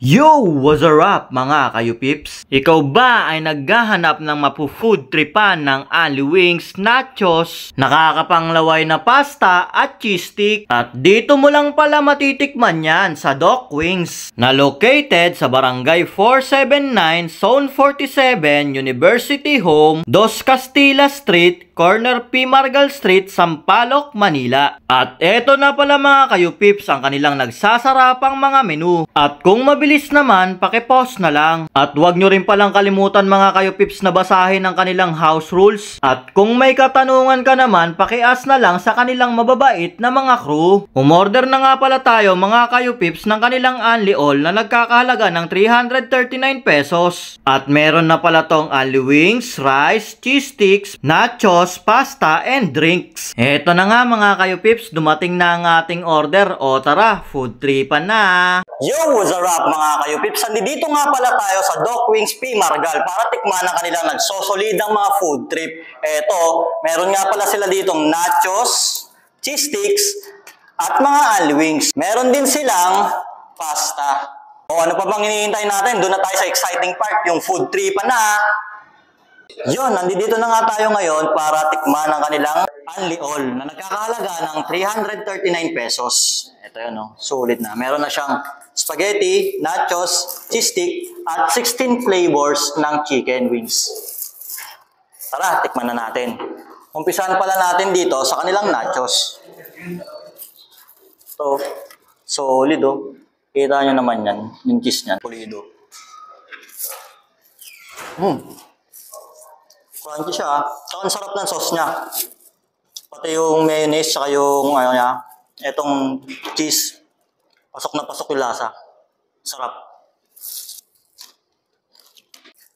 Yo! What's up mga kayo-pips? Ikaw ba ay naghahanap ng mapu-food tripan ng Ali Wings, nachos, nakakapanglaway na pasta at cheese stick? At dito mo lang pala matitikman yan sa Doc Wings na located sa Barangay 479, Zone 47, University Home, Dos Castilla Street, Corner P. Margal Street, Sampaloc, Manila. At eto na pala mga kayo-pips ang kanilang nagsasarapang mga menu. At kung mabilis naman, paki-pause na lang. At huwag nyo rin palang kalimutan mga kayo-pips na basahin ang kanilang house rules. At kung may katanungan ka naman, paki-ask na lang sa kanilang mababait na mga crew. Umorder na nga pala tayo mga kayo-pips ng kanilang Only All na nagkakahalaga ng 339 pesos. At meron na pala tong Only Wings, rice, cheese sticks, nachos, pasta, and drinks. Eto na nga mga kayo-pips, dumating na ang ating order. O tara, food tripan na! Yo, what's up mga kayo-pips? Dito nga pala tayo sa Doc Wings P. Margal para tikman ang kanilang nagsosolidang mga food trip. Eto, meron nga pala sila ditong nachos, cheese sticks, at mga Only Wings. Meron din silang pasta. O ano pa bang hinihintay natin? Doon na tayo sa exciting part, yung food tripan na. Yun, nandito na nga tayo ngayon para tikman ang kanilang Only All na nagkakahalaga ng 339 pesos. Ito yun, no? Sulit na. Meron na siyang spaghetti, nachos, cheese stick, at 16 flavors ng chicken wings. Tara, tikman na natin. Umpisahan pala natin dito sa kanilang nachos. So, solid, oh. Kita nyo naman yan, yung cheese niyan, pulido. Crunchy siya, saka ang sarap ng sauce niya. Pati yung mayonnaise, saka yung ano niya, etong cheese. Pasok na pasok yung lasa. Sarap.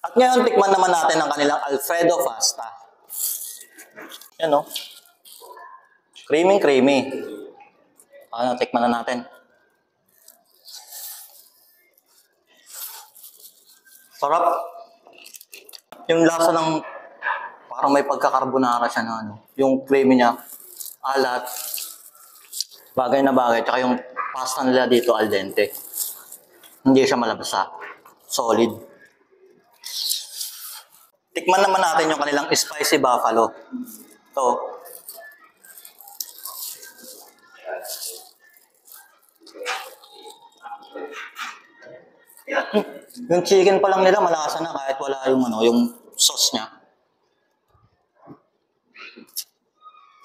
At ngayon, tikman naman natin ang kanilang Alfredo pasta. Yan o. Creamy. Ano, tikman na natin. Sarap. Yung lasa ng parang may pagkakarbonara siya na ano. Yung creamy niya, alat. Bagay na bagay. Tsaka yung pasta nila dito al dente. Hindi siya malabasa. Solid. Tikman naman natin yung kanilang spicy buffalo. Ito. Yung chicken pa lang nila malasa na kahit wala yung ano, yung sauce niya.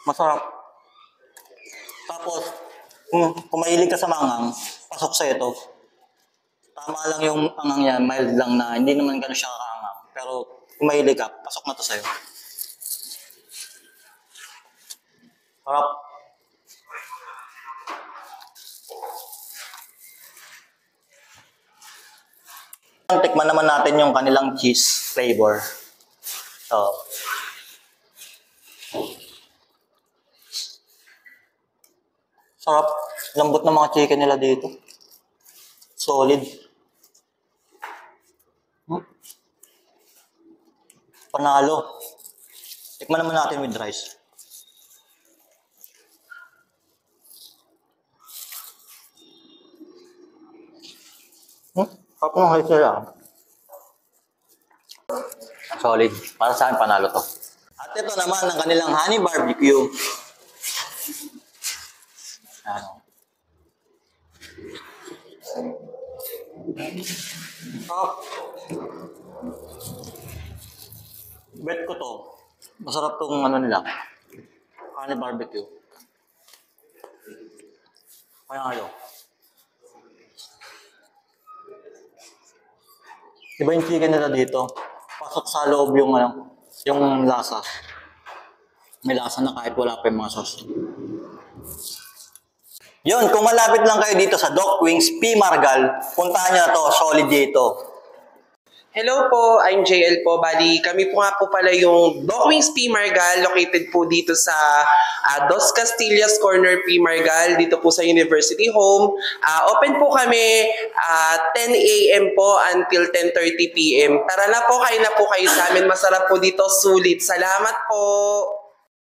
Masarap. Tapos, kung mahilig ka sa mangang, pasok sa ito. Tama lang yung angang yan, mild lang na, hindi naman gano'n siya kaangang. Pero kung mahilig ka, pasok na to sa'yo. Sarap. Tikman naman natin yung kanilang cheese flavor. So, sarap. Lambot ng mga chicken nila dito. Solid. Panalo. Tikman naman natin with rice. Sarap ng rice nila. Solid. Para sa akin, panalo to. At ito naman ang kanilang honey barbecue. Ano? Bet ko to. Masarap tong ano nila. Honey barbecue. Kaya kayo. Iba yung chicken nila dito. Pasok sa loob yung ano, yung lasa. May lasa na kahit wala pa yung mga sauce. Yun, kung malapit lang kayo dito sa Doc Wings P. Margal, puntahan nyo na to, solid dito. Hello po, I'm JL po. Bali, kami po nga po pala yung Doc Wings P. Margal, located po dito sa Dos Castillas Corner P. Margal, dito po sa University Home. Open po kami 10 a.m. po until 10:30 p.m. Tara na po, kain na po kayo sa amin. Masarap po dito, sulit. Salamat po!